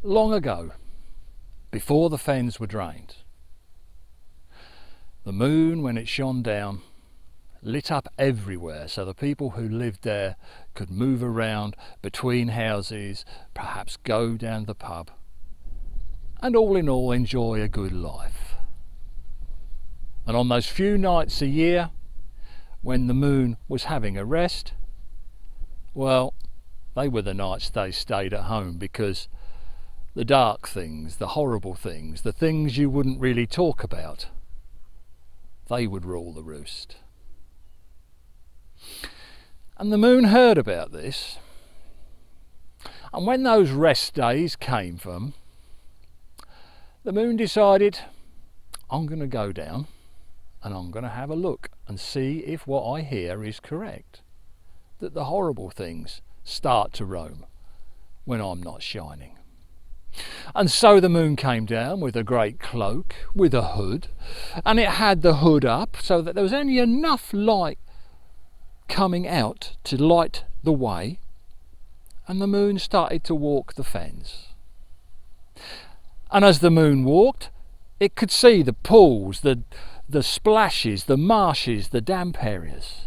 Long ago, before the fens were drained, the moon, when it shone down, lit up everywhere so the people who lived there could move around between houses, perhaps go down the pub, and all in all enjoy a good life. And on those few nights a year when the moon was having a rest, well, they were the nights they stayed at home, because the dark things, the horrible things, the things you wouldn't really talk about, they would rule the roost. And the moon heard about this, and when those rest days came for them, the moon decided, I'm going to go down and I'm going to have a look and see if what I hear is correct, that the horrible things start to roam when I'm not shining. And so the moon came down with a great cloak, with a hood, and it had the hood up so that there was only enough light coming out to light the way, and the moon started to walk the fens. And as the moon walked, it could see the pools, the splashes, the marshes, the damp areas.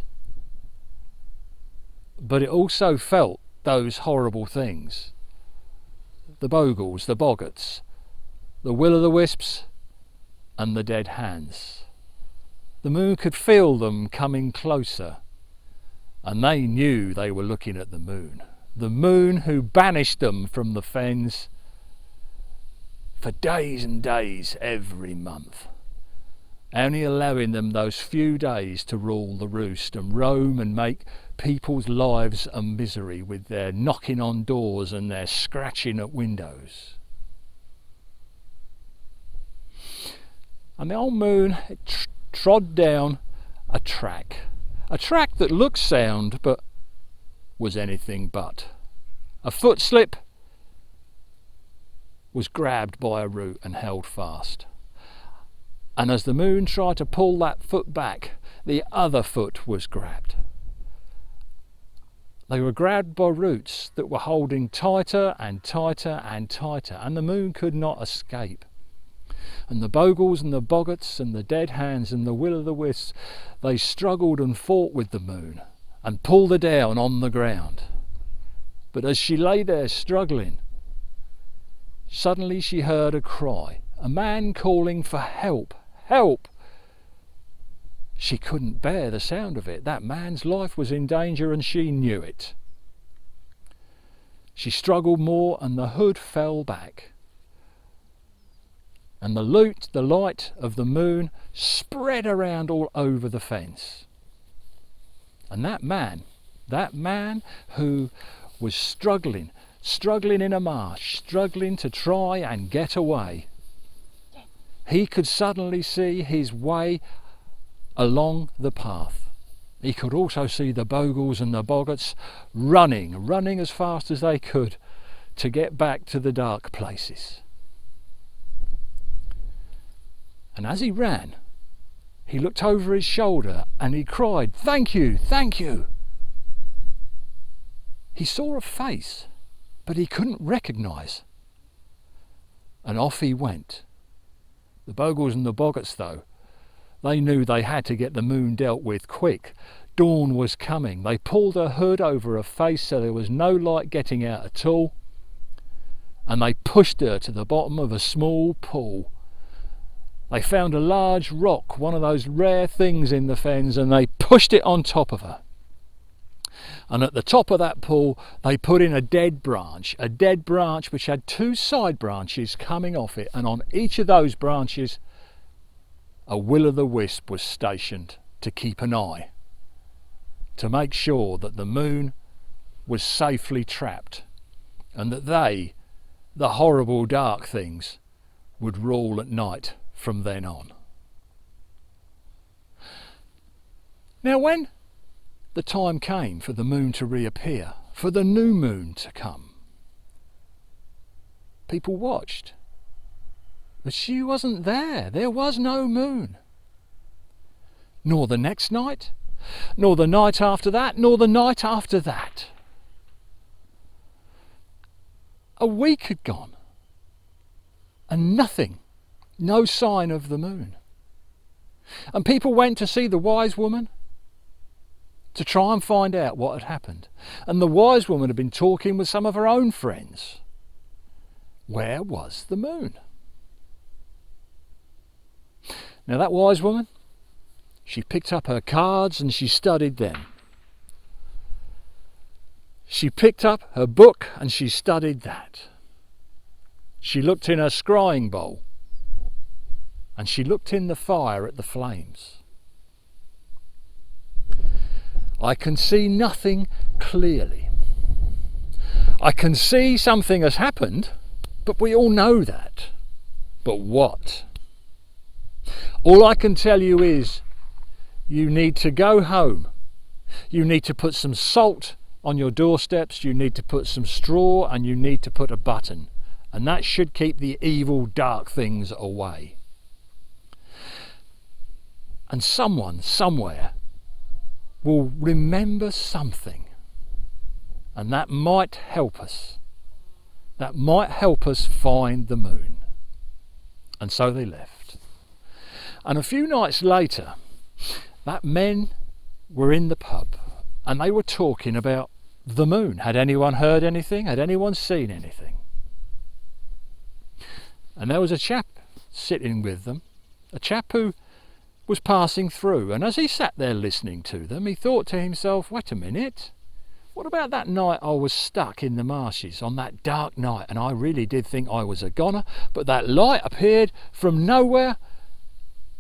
But it also felt those horrible things. The bogles, the boggarts, the will-o'-the-wisps and the dead hands. The moon could feel them coming closer, and they knew they were looking at the moon who banished them from the fens for days and days every month, only allowing them those few days to rule the roost and roam and make people's lives a misery with their knocking on doors and their scratching at windows. And the old moon trod down a track that looked sound but was anything but. A foot slip was grabbed by a root and held fast. And as the moon tried to pull that foot back, the other foot was grabbed. They were grabbed by roots that were holding tighter and tighter and tighter, and the moon could not escape. And the bogles and the boggarts and the dead hands and the will-o'-the-wisps, they struggled and fought with the moon and pulled her down on the ground. But as she lay there struggling, suddenly she heard a cry, a man calling for help, help. She couldn't bear the sound of it. That man's life was in danger and she knew it. She struggled more and the hood fell back. And the light of the moon spread around all over the fence. And that man who was struggling in a marsh, struggling to try and get away, he could suddenly see his way along the path. He could also see the bogles and the boggarts running as fast as they could to get back to the dark places. And as he ran, he looked over his shoulder and he cried, "Thank you, thank you." He saw a face, but he couldn't recognise. And off he went. The bogles and the boggarts, though, they knew they had to get the moon dealt with quick. Dawn was coming. They pulled her hood over her face so there was no light getting out at all, and they pushed her to the bottom of a small pool. They found a large rock, one of those rare things in the fens, and they pushed it on top of her. And at the top of that pool they put in a dead branch which had two side branches coming off it, and on each of those branches a will-o'-the-wisp was stationed to keep an eye, to make sure that the moon was safely trapped and that they, the horrible dark things, would rule at night from then on. Now when the time came for the moon to reappear, for the new moon to come, people watched. But she wasn't there. There was no moon. Nor the next night, nor the night after that, nor the night after that. A week had gone, and nothing, no sign of the moon. And people went to see the wise woman to try and find out what had happened. And the wise woman had been talking with some of her own friends. Where was the moon? Now that wise woman, she picked up her cards and she studied them. She picked up her book and she studied that. She looked in her scrying bowl and she looked in the fire at the flames. I can see nothing clearly. I can see something has happened, but we all know that. But what? All I can tell you is you need to go home. You need to put some salt on your doorsteps, you need to put some straw, and you need to put a button. And that should keep the evil, dark things away. And someone, somewhere, will remember something. And that might help us. That might help us find the moon. And so they left. And a few nights later, that men were in the pub and they were talking about the moon. Had anyone heard anything? Had anyone seen anything? And there was a chap sitting with them, a chap who was passing through, and as he sat there listening to them, he thought to himself, wait a minute, what about that night I was stuck in the marshes on that dark night, and I really did think I was a goner, but that light appeared from nowhere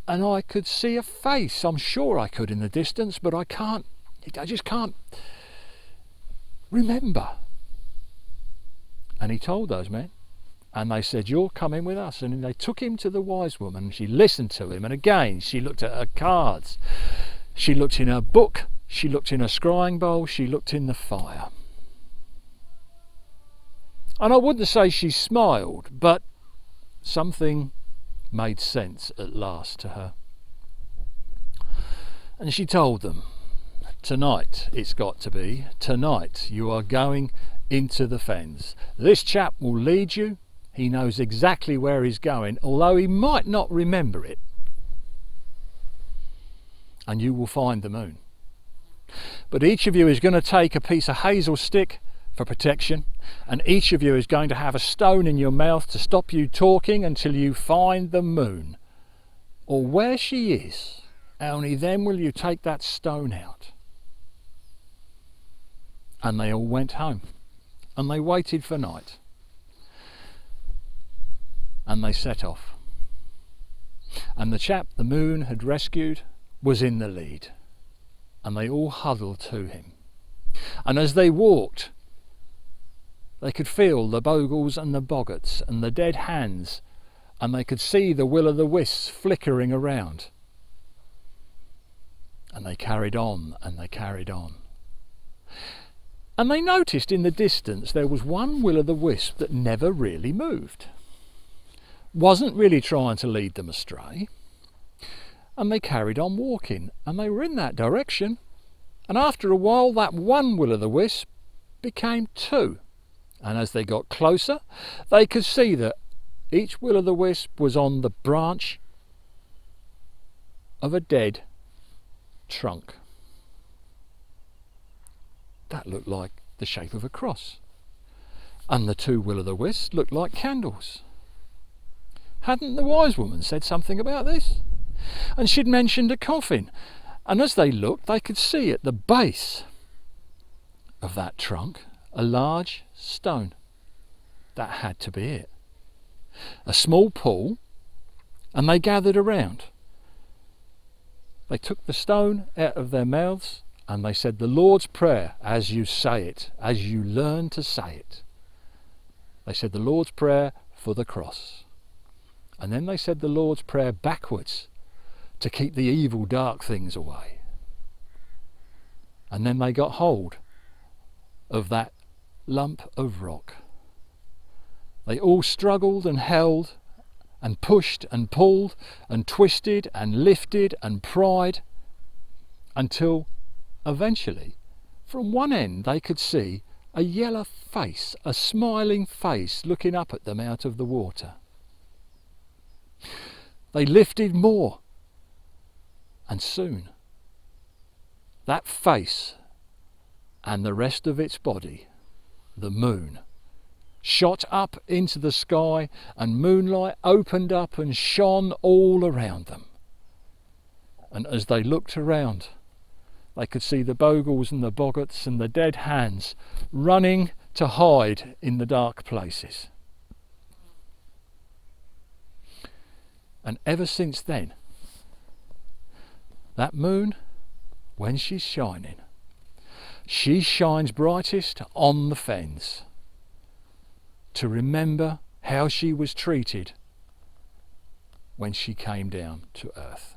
and I could see a face. I'm sure I could in the distance, but I just can't remember. And he told those men, and they said, you're coming with us. And they took him to the wise woman, and she listened to him, and again she looked at her cards, she looked in her book, she looked in her scrying bowl, she looked in the fire. And I wouldn't say she smiled, but something made sense at last to her. And she told them, tonight it's got to be, tonight you are going into the fens. This chap will lead you. He knows exactly where he's going, although he might not remember it. And you will find the moon. But each of you is going to take a piece of hazel stick for protection, and each of you is going to have a stone in your mouth to stop you talking until you find the moon, or where she is. Only then will you take that stone out. And they all went home, and they waited for night, and they set off. And the chap the moon had rescued was in the lead, and they all huddled to him. And as they walked, they could feel the bogles and the boggarts and the dead hands, and they could see the will-o'-the-wisps flickering around. And they carried on, and they carried on. And they noticed in the distance there was one will-o'-the-wisp that never really moved. Wasn't really trying to lead them astray. And they carried on walking, and they were in that direction. And after a while, that one will-o'-the-wisp became two. And as they got closer, they could see that each will-o'-the-wisp was on the branch of a dead trunk. That looked like the shape of a cross. And the two will-o'-the-wisps looked like candles. Hadn't the wise woman said something about this? And she'd mentioned a coffin. And as they looked, they could see at the base of that trunk a large stone. That had to be it. A small pool, and they gathered around. They took the stone out of their mouths, and they said the Lord's Prayer as you say it, as you learn to say it. They said the Lord's Prayer for the cross. And then they said the Lord's Prayer backwards to keep the evil, dark things away. And then they got hold of that lump of rock. They all struggled and held and pushed and pulled and twisted and lifted and pried until eventually from one end they could see a yellow face, a smiling face looking up at them out of the water. They lifted more, and soon that face and the rest of its body, the moon, shot up into the sky, and moonlight opened up and shone all around them. And as they looked around, they could see the Bogles and the Boggarts and the dead hands running to hide in the dark places. And ever since then, that moon, when she's shining, she shines brightest on the fens, to remember how she was treated when she came down to earth.